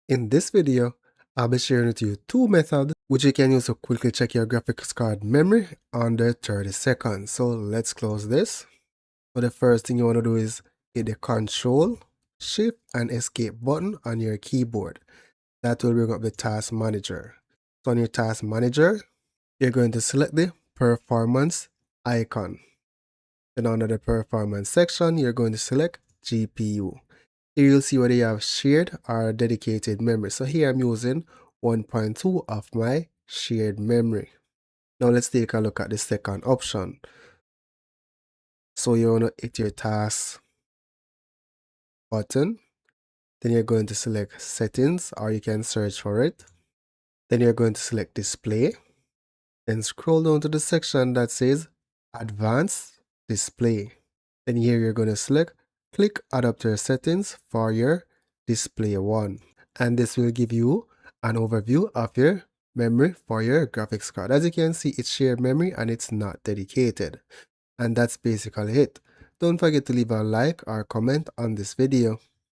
In this video, I'll be sharing with you two methods which you can use to quickly check your graphics card memory under 30 seconds. So let's close this. So the first thing you want to do is hit the Control, Shift and Escape button on your keyboard. That will bring up the Task Manager. So on your Task Manager, you're going to select the Performance icon. Then under the Performance section, you're going to select GPU. Here you'll see whether you have shared or dedicated memory. So here I'm using 1.2 of my shared memory. Now let's take a look at the second option. So you want to hit your task button. Then you're going to select settings, or you can search for it. Then you're going to select display. Then scroll down to the section that says advanced display. Then here you're going to select click adapter settings for your display one. And this will give you an overview of your memory for your graphics card. As you can see, it's shared memory and it's not dedicated. And that's basically it. Don't forget to leave a like or comment on this video.